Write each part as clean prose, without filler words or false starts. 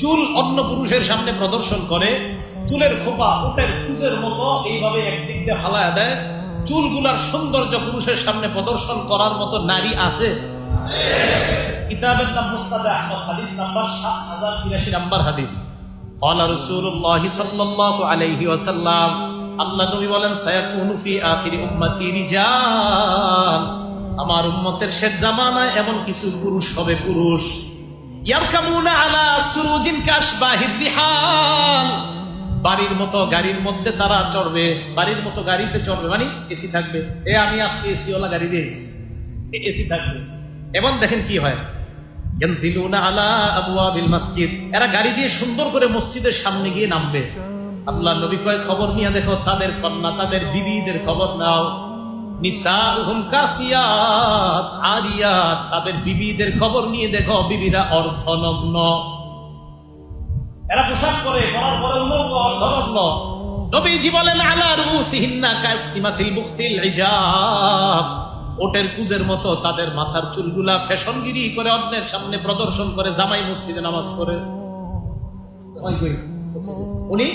চুল অন্য পুরুষের সামনে প্রদর্শন করে, চুলের খোপা উটের কুজের মতো এইভাবে একদিক দিয়ে হালায় দেয়, চুলগুলার সৌন্দর্য পুরুষের সামনে প্রদর্শন করার মতো নারী আছে? কিতাবের নাম মুসনাদে আহমদ, হাদিস নাম্বার 7083 নাম্বার হাদিস। ক্বালা রাসূলুল্লাহ সাল্লাল্লাহু আলাইহি ওয়াসাল্লাম, আল্লাহ নবী বলেন, সায়াকুনু ফি আখিরি উম্মতি রিজাল, আমার উম্মতের শেষ জামানায় এমন কিছু পুরুষ হবে, পুরুষ ইয়ারকামুনা আলা সুরুজিন কাশবাহির রিহাল, বাড়ির মতো গাড়ির মধ্যে তারা চড়বে, বাড়ির মতো গাড়িতে চড়বে, মানে এসি থাকবে। আমি আজকে এসি ওয়ালা গাড়ি দিয়েছি, এসি থাকবে। এবং দেখেন কি হয়, ইয়ানজিলুনা আলা আবওয়াবিল মসজিদ, এরা গাড়ি দিয়ে সুন্দর করে মসজিদের সামনে গিয়ে নামবে। আল্লাহ নবী কয়, খবর নিয়ে দেখো তাদের কন্যা, তাদের বিবিদের খবর নাও। নিসাউহুম কাসিয়াত আরিয়াত, তাদের বিবিদের খবর নিয়ে দেখো, বিবিরা অর্ধনগ্ন, এরা পোশাক পরে, পরার পরে উলঙ্গ, অর্ধনগ্ন। নবীজি বলেন, আলা রুসিহিন্না কাসতিমাতিল বুখতিল ইজাব, ওটের কুজের মতো তাদের মাথার চুলগুলা ফ্যাশনগিরি করে অন্যের সামনে প্রদর্শন করে, জামাই মসজিদে নামাজ করে। উনি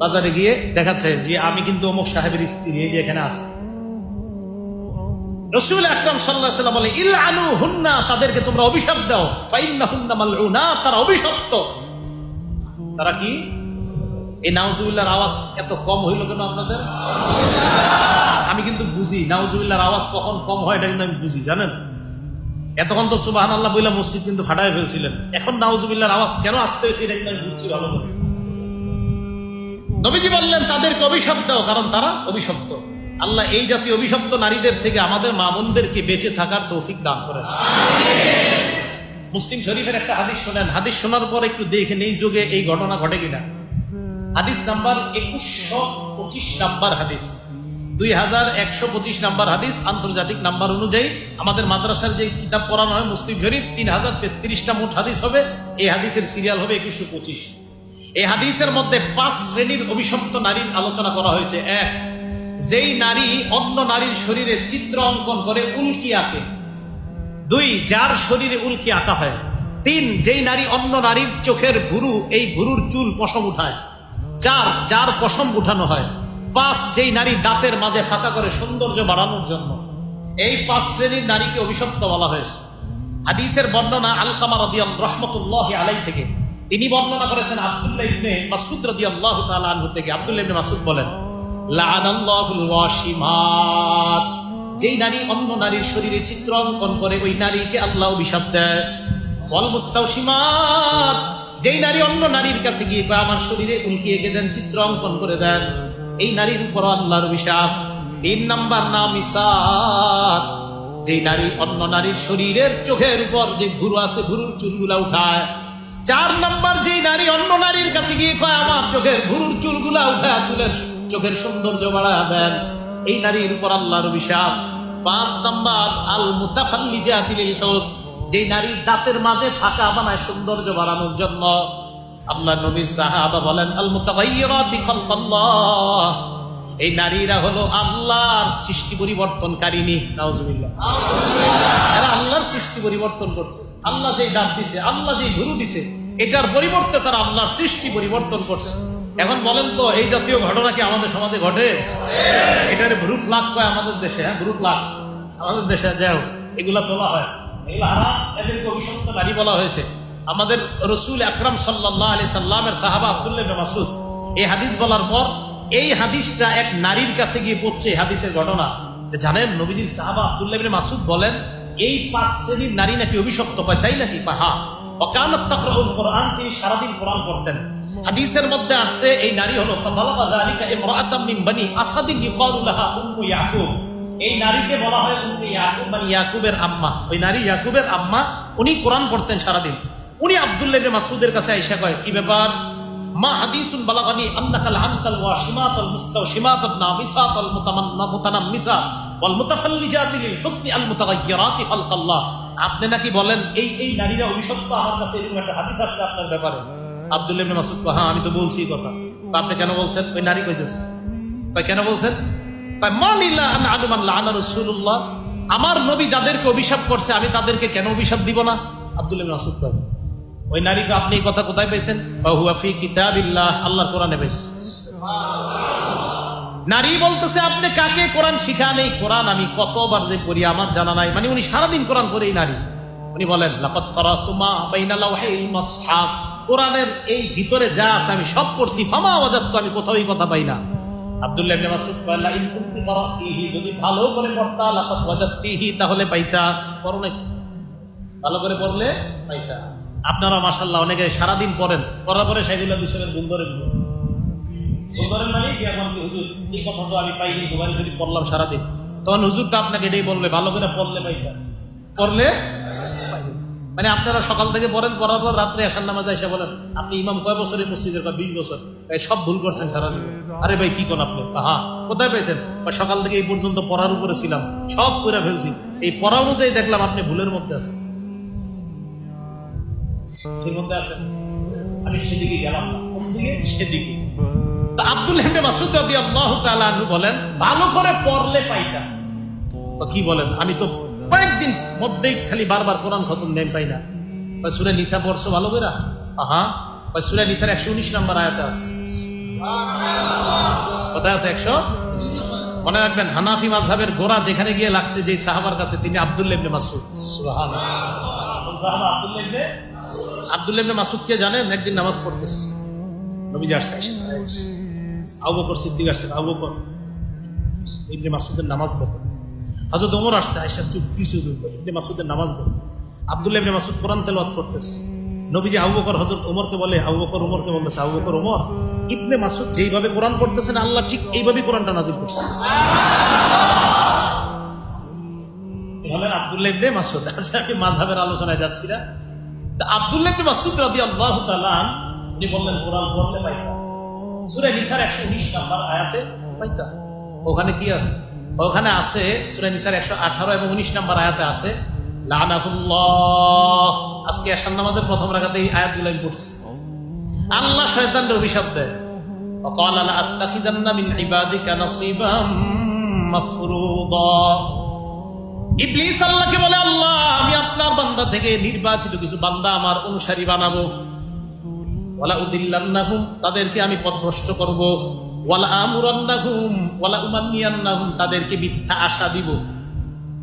বাজারে গিয়ে দেখাচ্ছে যে আমি কিন্তু অমুক সাহেবের স্ত্রী, এই যে এখানে আছে। রাসূল আকরাম সাল্লাল্লাহু আলাইহি ওয়াসাল্লাম বলে, ইলআনুহুন্না, তাদেরকে তোমরা অভিশাপ দাও, ফাইন্নাহুন্না মালউনাত, তারা অভিশপ্ত। তারা কি? এই নাউজুবিল্লাহর আওয়াজ এত কম হইল কেন আপনাদের? আমি কিন্তু বুঝি নাউজুবিল্লাহর আওয়াজ কখন কম হয়, এটা কিন্তু আমি বুঝি, জানেন। এতক্ষণ তো সুবহানাল্লাহ বইলা মসজিদ কিন্তু ফাটায় ফেলছিলেন, এখন নাউজুবিল্লাহর আওয়াজ কেন আসতে হয়েছে এটা কিন্তু আমি বুঝছি ভালো করে। নবীজি বললেন, তাদেরকে অভিশাপ দাও, কারণ তারা অভিশপ্ত। আল্লাহ এই জাতীয় অভিশপ্ত নারীদের থেকে আমাদের মা বোনদেরকে বেঁচে থাকার তৌফিক দান করেন। মুসলিম শরীফের একটা হাদিস শোনেন, হাদিস শোনার পর একটু দেখেন এই যুগে এই ঘটনা ঘটে কিনা। হাদিস নাম্বার 2125 নাম্বার হাদিস, 2125 নাম্বার হাদিস, আন্তর্জাতিক নাম্বার অনুযায়ী। আমাদের মাদ্রাসার যে কিতাব পড়ানো হয় মুসলিম শরীফ, 3033টা মোট হাদিস হবে। এই হাদিসের সিরিয়াল হবে 2125। এই হাদিসের মধ্যে 5 শ্রেণীর অভিশপ্ত নারীর আলোচনা করা হয়েছে। 1, যেই নারী অন্য নারীর শরীরে চিত্র অঙ্কন করে, উল্কি আঁকে। 2, যার শরীরে উল্কি আঁকা হয়। 3, যেই নারী অন্য নারীর চোখের ভুরু, এই ভুরুর চুল পশম উঠায়। 4, যার পশম উঠানো হয়। 5, যেই নারী দাঁতের মাঝে ফাঁকা করে সৌন্দর্য বাড়ানোর জন্য। এই 5 শ্রেণীর নারীকে অভিশপ্ত বলা হয়েছে। হাদিসের বর্ণনা আলকামা রাদিয়াল্লাহু রাহমাতুল্লাহি আলাইহি থেকে, তিনি বর্ণনা করেছেন আব্দুল্লাহ ইবনে মাসউদ রাদিয়াল্লাহু তাআলা আনহু থেকে। আব্দুল্লাহ ইবনে মাসউদ বলেন, লাআনাল্লাহুল ওয়াশিমাত, যেই নারী অন্য নারীর শরীরে চিত্র অঙ্কন করে, ওই নারীকে আল্লাহ অভিশাপ দেয়। ওয়াল মুস্তাওশিমাত, যেই নারী অন্য নারীর কাছে গিয়ে আমার শরীরে উল্কি এঁকে দেন, চিত্র অঙ্কন করে দেন, এই নারীর উপর আল্লাহর অভিশাপ। 3 নাম্বার নামিসাত, যেই নারী অন্য নারীর শরীরের চোখের উপর যে ভুরু আছে, ভুরুর চুলগুলা উঠায়। 4 নাম্বার, যেই নারী অন্য নারীর কাছে গিয়ে কয় আমার চোখের ভুরুর চুলগুলা উঠায়, চোখের সৌন্দর্য বাড়ায় দেন, এই নারীর উপর আল্লাহর অভিশাপ। 5 নাম্বার, আল মুতাফাল্লিজাতিল হুস, যেই নারী দাঁতের মাঝে ফাঁকা বানায় সৌন্দর্য বাড়ানোর জন্য। আল্লাহ নবীর সাহাবা বলেন, আল মুতাগায়্যিরাতি খালকাল্লাহ, এই নারীরা হলো আল্লাহর সৃষ্টি পরিবর্তনকারিনী। নাউজুবিল্লাহ, এরা আল্লাহর সৃষ্টি পরিবর্তন করছে। আল্লাহ যেই দাঁত দিছে, আল্লাহ যেই ভুরু দিছে, এটার পরিবর্তে তারা আল্লাহর সৃষ্টি পরিবর্তন করছে। এখন বলেন তো, এই জাতীয় ঘটনা কি আমাদের সমাজে ঘটে? এটার ভ্রুফ লাখ কয় আমাদের দেশে, হ্যাঁ ভ্রুফ লাখ আমাদের দেশে, যাও এগুলা তোলা হয়, এগুলা হারাম, এদেরকে অভিশপ্ত নারী বলা হয়েছে। আমাদের রাসূল আকরাম সাল্লাল্লাহু আলাইহি সাল্লামের সাহাবা আব্দুল্লাহ ইবনে মাসউদ এই হাদিস বলার পর, এই হাদিসটা এক নারীর কাছে গিয়ে পড়ছে, হাদিসের ঘটনা জানেন। নবীজির সাহাবা আব্দুল্লাহ ইবনে মাসউদ বলেন, এই 5 শ্রেণীর নারী নাকি অভিশপ্ত, পায় তাই নাকি? হ্যাঁ। ওয়াকানাত তাকরাউল কোরআন, তিনি সারাদিন কোরআন পড়তেন। হাদিসের মধ্যে আসছে এই নারী হলো ফাদালাবা যালিকা ইমরাআতাম মিন বানি আসাদিন ইউকালু লাহা উম্মু ইয়াকুব, এই নারীকে বলা হয় উম্মু ইয়াকুব, মানে ইয়াকুবের আম্মা। ওই নারী ইয়াকুবের আম্মা, উনি কোরআন পড়তেন সারাদিন। উনি আব্দুল্লাহ ইবনে মাসউদের কাছে আইসা কয়, কি ব্যাপার? মা হাদিসুন বালাগানি আন্নাকা লাআনতাল ওয়াশিমাতাল মুস্তাওশিমাতান নামিসাতাল মুতানাম্মিসা ওয়াল মুতাফাল্লিজাতিল হুসনি আল মুতাগায়্যিরাতি খালকাল্লাহ, আপনি নাকি বলেন এই নারীরা অভিশপ্ত, আমার কাছে এরকম একটা হাদিস আছে আপনার ব্যাপারে। আব্দুল্লাহ ইবনে মাসউদ কয়, হ্যাঁ আমি তো বলছি কথা। আপনি কেন বলছেন? ওই নারী কইতেছে, কেন বলছেন? মালিলা আন আলুমান লাআনা রাসূলুল্লাহ, আমার নবী যাদেরকে অভিশাপ করছে আমি তাদেরকে কেন অভিশাপ দিব না? আব্দুল্লাহ ইবনে মাসউদ কয়, ওই নারীকে আপনি এই কথা কোথায় পেয়েছেন? হুয়া ফি কিতাবিল্লাহ, আল্লাহর কোরআনে পেয়েছেন। নারী বলতেছে আপনি কাকে কোরআন শিখান? এই কোরআন আমি কতবার যে পড়ি আমার জানা নাই। মানে উনি সারাদিন কোরআন পড়ে। এই নারী উনি বলেন লাকাদ কারাতু মা বাইনা লাওহিল মুসহাফ, কোরআনের এই ভিতরে যা আছে আমি সব পড়ছি। ফামা ওয়াজাদতু, আমি কোথাও এই কথা পাই না। আব্দুল্লাহ ইবনে মাসউদ বলেন ইন কুনতি কারাতিহি, যদি ভালো করে পড়তা লাকাদ ওয়াজাদতিহি, তাহলে পাইতা। পড়ো না, ভালো করে পড়লে পাইতা। আপনারা মাশাআল্লাহ অনেকে সারাদিন পড়েন, পড়ার পরে সাইদুল্লাহ বিশ্বরের গুন্দরে মানে কি এখন হুজুর এই কথা তো আমি পাইনি, বুখারী শরীফ পড়লাম সারাদিন। তখন হুজুর তো আপনাকে এটাই বলবে ভালো করে পড়লে পাইতা, পড়লে মানে আপনারা সকাল থেকে পড়েন, পড়ার পর রাত্রে আসার নামাজে এসে বলেন আপনি ইমাম কয় বছরের মসজিদের? 20 বছর। সব ভুল করছেন সারাদিন। আরে ভাই কি কোন আপনি? হ্যাঁ, কোথায় পেয়েছেন? সকাল থেকে এই পর্যন্ত পড়ার উপরে ছিলাম, সব করে ফেলছি। এই পড়া অনুযায়ী দেখলাম আপনি ভুলের মধ্যে আছেন, সেই মধ্যে আছেন। আমি সেদিকে গেলাম না, কোন দিকে? সেদিকে। তো আব্দুল্লাহ ইবনে মাসউদ রাদিয়াল্লাহু তাআলা আনহু বলেন ভালো করে পড়লে পাইতা। তো কি বলেন? আমি তো কয়েকদিন মধ্যেই খালি বারবার কোরআন খতম দেন পাই না। সূরা নিসা পড়ছো ভালো করে? হ্যাঁ, সূরা নিসার 119 নম্বর আয়াতে আছে। কোথায় আছে? 119। মনে রাখবেন হানাফি মাযহাবের গোড়া যেখানে গিয়ে লাগছে যে সাহাবার কাছে, তিনি আব্দুল্লাহ ইবনে মাসউদ। সুবহানাল্লাহ। সাহাবা আব্দুল্লাহ ইবনে মাসউদ কে জানেন? একদিন নামাজ পড়তেছে, নবীজি আসছে, আবু বকর সিদ্দিক আসছে, আবু বকর ইবনে মাসউদের নামাজ দেখো। হযরত ওমর আসছে, আয়েশা চুপ, কিছু ইবনে মাসউদের নামাজ দেখো। আব্দুল্লাহ ইবনে মাসউদ কোরআন তেলাওয়াত করতেছে। নবীজি আবু বকর হযরত ওমরকে বলে, আবু বকর ওমরকে বলতেছে, আবু বকর ওমর, ইবনে মাসউদ যেইভাবে কোরআন পড়তেছেন আল্লাহ ঠিক এইভাবেই কোরআনটা নাযিল করছে। বলেন আব্দুল্লাহ ইবনে মাসউদ। আচ্ছা, আমি মাযহাবের আলোচনায় যাচ্ছি না। তা আব্দুল্লাহ ইবনে মাসউদ রাদিয়াল্লাহু তাআলা উনি বললেন কোরআন পড়লে পাইতা। সূরা নিসার 119 নম্বর আয়াতে পাইতা। ওখানে কি আছে? ওখানে আছে সূরা নিসার 118 এবং 19 নম্বর আয়াতে আছে লানাহুল্লাহ। আজকে এশার নামাজের প্রথম রাকাতে এই আয়াতগুলো আমি পড়ছি। আল্লাহ শয়তানকে অভিশাপ দেয়, ওয়াকালা লা আত্তাখিযান্না মিন ইবাদিকা নাসীবাম মাফরুদা। ইবলিস আল্লাহকে বলে, আল্লাহ আমি আপনার বান্দা থেকে নির্বাচিত কিছু বান্দা আমার অনুসারী বানাবো। ওয়ালা উদিল্লান্নাহুম, তাদেরকে আমি পথভ্রষ্ট করব। ওয়ালা আমুরান্নাহুম ওয়ালা উমান্নিয়ান্নাহুম, তাদেরকে মিথ্যা আশা দিব,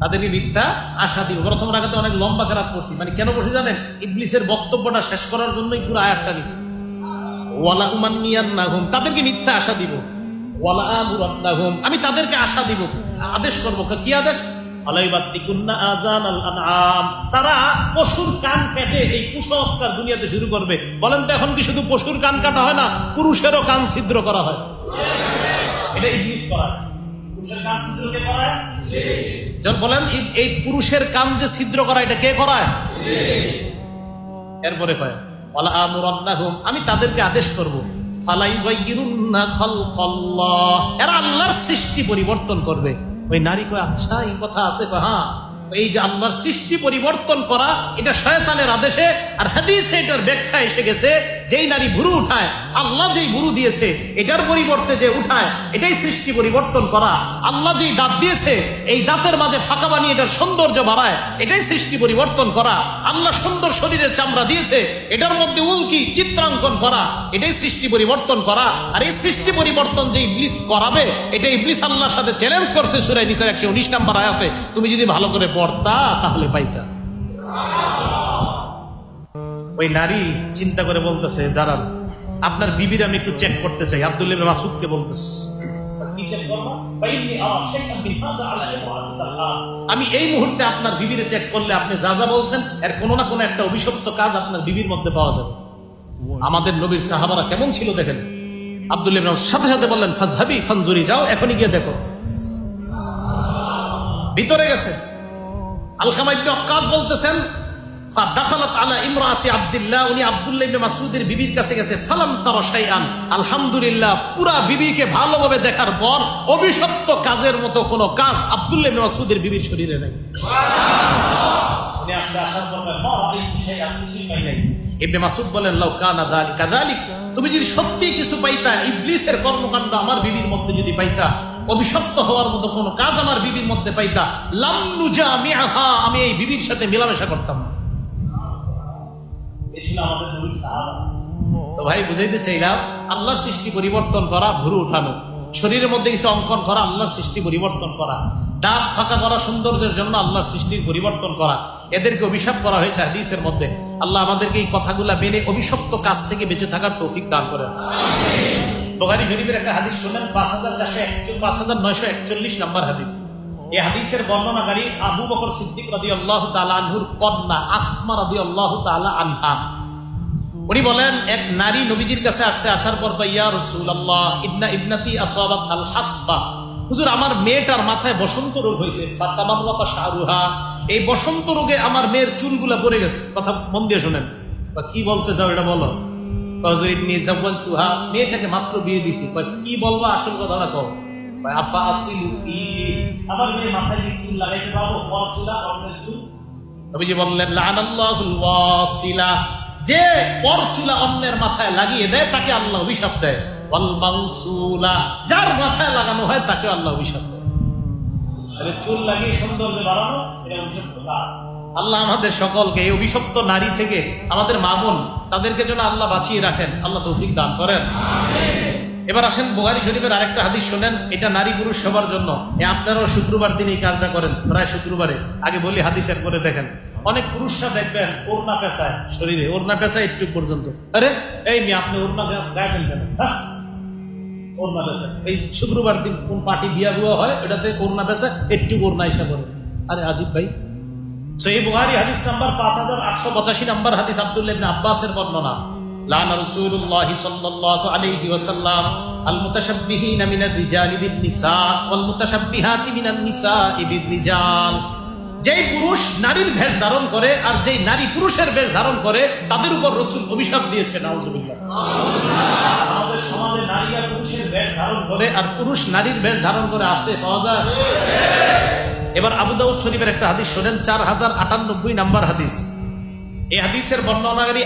তাদেরকে মিথ্যা আশা দিব। প্রথম রাকাতে অনেক লম্বা কেরাত পড়ছি। মানে কেন পড়ছি জানেন? ইবলিসের বক্তব্যটা শেষ করার জন্যই পুরো আয়াতটা নিছি। ওয়ালা উমান্নিয়ান্নাহুম, তাদেরকে মিথ্যা আশা দিব। ওয়ালা আমুরান্নাহুম, আমি তাদেরকে আশা দিব, আদেশ করব। কি আদেশ? তারা পশুর কান কেটে এই কুসংস্কার দুনিয়াতে শুরু করবে। বলেন তো এখন কি শুধু পশুর কান কাটা হয় না, পুরুষেরও কান ছিদ্র করা হয়? এটা ইবলিস করায়। পুরুষের কান ছিদ্র কে করায়? যখন বলেন এই পুরুষের কান যে ছিদ্র করা, এটা কে করায়? এরপরে কয় ওয়ালা আমুরান্নাহুম, আমি তাদেরকে আদেশ করব। ফালা ইউগাইয়িরুন্না খালকাল্লাহ, এরা আল্লাহর সৃষ্টি পরিবর্তন করবে। ওই নারী কয় আচ্ছা এই কথা আছে? হ্যাঁ, এই যে আল্লাহর সৃষ্টি পরিবর্তন করা এটা শয়তানের আদেশে, আর হাদিসে এটার ব্যাখ্যা এসে গেছে যেই নারী ভুরু উঠায়, আল্লাহ যেই ভুরু দিয়েছে এটার পরিবর্তে যে উঠায়, এটাই সৃষ্টি পরিবর্তন করা। আল্লাহ যেই দাঁত দিয়েছে এই দাঁতের মাঝে ফাঁকা বানিয়ে এটার সৌন্দর্য বাড়ায়, এটাই সৃষ্টি পরিবর্তন করা। আল্লাহ সুন্দর শরীরের চামড়া দিয়েছে, এটার মধ্যে উল্কি চিত্রাঙ্কন করা, এটাই সৃষ্টি পরিবর্তন করা। আর এই সৃষ্টি পরিবর্তন যে ইবলিস করাবে, এটা ইবলিস আল্লাহর সাথে চ্যালেঞ্জ করছে সূরা নিসার 119 নম্বর আয়াতে। তুমি যদি ভালো করে পড়তা তাহলে পাইতা। ওই নারী চিন্তা করে বলতেছে, দাঁড়ান আপনার বিবির আমি একটু চেক করতে চাই। আব্দুল্লাহ ইবনে মাসউদকে বলতেছে, আমি এই মুহূর্তে আপনার বিবিরে চেক করলে আপনি যা যা বলছেন এর কোনো না কোনো একটা অভিশপ্ত কাজ আপনার বিবির মধ্যে পাওয়া যাবে। আমাদের নবীর সাহাবারা কেমন ছিল দেখেন। আব্দুল্লাহ ইবনে মাসউদ সাথে সাথে বললেন ফাজহাবি ফানজুরি, যাও এখনই গিয়ে দেখো। ভিতরে গেছে। আলকামা ইবনে ওয়াক্কাস বলতেছেন ফাদাখালাত আলা ইমরাতি আব্দুল্লাহ, উনি আব্দুল্লাহ ইবনে মাসউদের বিবির কাছে গেছে। ফালাম তারা শাইআন, আলহামদুলিল্লাহ পুরা বিবিকে ভালোভাবে দেখার পর অভিশপ্ত কাজের মতো কোনো কাজ আব্দুল্লাহ ইবনে মাসউদের বিবির শরীরে নাই। সুবহানাল্লাহ। উনি আসলে আসার পর মা রাআইতু শাইআন, কিছুই পাই নাই। ইবনে মাসউদ বলেন লাউ কানা যালিকা যালিক, তুমি যদি সত্যি কিছু পাইতা, ইবলিসের কর্মকাণ্ড আমার বিবির মধ্যে যদি পাইতা, অভিশপ্ত হওয়ার মতো কোনো কাজ আমার বিবির মধ্যে পাইতা, লাম নুজামিআহা, আমি এই বিবির সাথে মেলামেশা করতাম না। এই ছিল আমাদের নবীর সাহাবা। তো ভাই বুঝাইতে চাইলাম, আল্লাহর সৃষ্টি পরিবর্তন করা, ভুরু উঠানো, শরীরের মধ্যে কিছু অঙ্কন করা, আল্লাহর সৃষ্টি পরিবর্তন করা, দাঁত ফাঁকা করা সৌন্দর্যের জন্য আল্লাহর সৃষ্টির পরিবর্তন করা, এদেরকে অভিশাপ করা হয়েছে হাদিসের মধ্যে। আল্লাহ আমাদেরকে এই কথাগুলা মেনে অভিশপ্ত কাজ থেকে বেঁচে থাকার তৌফিক দান করেন। বুখারী শরীফের একটা হাদিস শুনেন, 5941 নম্বর হাদিস। এই হাদিসের বর্ণনাকারী আবু বকর সিদ্দিক রাদিয়াল্লাহু তাআলা আনহুর কন্যা আসমা রাদিয়াল্লাহু তাআলা আনহা। উনি বলেন, এক নারী নবীজির কাছে আসছে, আসার পর ইয়া রাসূলুল্লাহ ইন্না ইবনাতি আসাবাত আল হাসবা, হুজুর আমার মেয়েটার মাথায় বসন্ত রোগ হয়েছে, ফাতামারওয়াতা শাহরুহা, এই বসন্ত রোগে আমার মেয়ের চুলগুলা পড়ে গেছে। কথা মন দিয়ে শুনেন, কি বলতে চাও এটা বলো। হুজুর ইন্নী যাওয়াজতুহা, মেয়েটাকে মাত্র বিয়ে দিছি। কি বলবা, আসল কথাটা কও। আফা আসিলু ফি, আমার মেয়ে মাথায় কি চুল লাগাইতে পারবো, পর চুলা অন্যের চুল? নবীজি বললেন লাআনাল্লাহুল ওয়াসিলা, যে পর চুলা অন্যের মাথায় লাগিয়ে দেয় তাকে আল্লাহ অভিশাপ দেয়। ওয়াল মানসুলা, যার মাথায় লাগানো হয় তাকে আল্লাহ অভিশাপ দেয়। তাহলে চুল লাগিয়ে সৌন্দর্য বাড়ানো এটা অভিশপ্ত কাজ। আল্লাহ আমাদের সকলকে এই অভিশপ্ত নারী থেকে, আমাদের মা বোন, তাদেরকে যেন আল্লাহ বাঁচিয়ে রাখেন, আল্লাহ তৌফিক দান করেন। এবার আসেন বুখারী শরীফের আরেকটা হাদিস শোনেন, এটা নারী পুরুষ সবার জন্য। আপনারাও শুক্রবার দিন এই কাজটা করেন, প্রায় শুক্রবারে। আগে বলি হাদিসের করে দেখেন, অনেক পুরুষরা দেখবেন ওড়না পেঁচায়, শরীরে ওড়না পেঁচায় একটু পর্যন্ত। আরে এই মেয়ে, আপনি ওড়না গায়ে দেন কেন? ওড়না পেঁচায়। এই শুক্রবার দিন কোন পার্টি বিয়া বুয়া হয়, এটাতে ওড়না পেঁচায়, একটু ওড়না হিসাব করে। আরে আজিব ভাই। সহিহ বুখারী হাদিস নাম্বার 5885 নম্বর হাদিস, আব্দুল্লাহ ইবনে আব্বাসের বর্ণনা। লানা রাসূলুল্লাহি সাল্লাল্লাহু আলাইহি ওয়াসাল্লাম আল মুতাশাব্বিহিনা মিনার রিজালি বিন নিসা ওয়াল মুতাশাব্বিহাতি মিনান নিসাই বির রিজাল। যেই পুরুষ নারীর বেশ ধারণ করে আর যেই নারী পুরুষের বেশ ধারণ করে, তাদের উপর রাসূল অভিশাপ দিয়েছে। নাউযুবিল্লাহ। আমাদের সমাজে নারী আর পুরুষের বেশ ধারণ করে আর পুরুষ নারীর বেশ ধারণ করে, আছে, পাওয়া যায়। এবার আবু দাউদ শরীফের একটা হাদিস শোনেন, 4098 নম্বর হাদিস। এই হাদিসের বর্ণনাকারী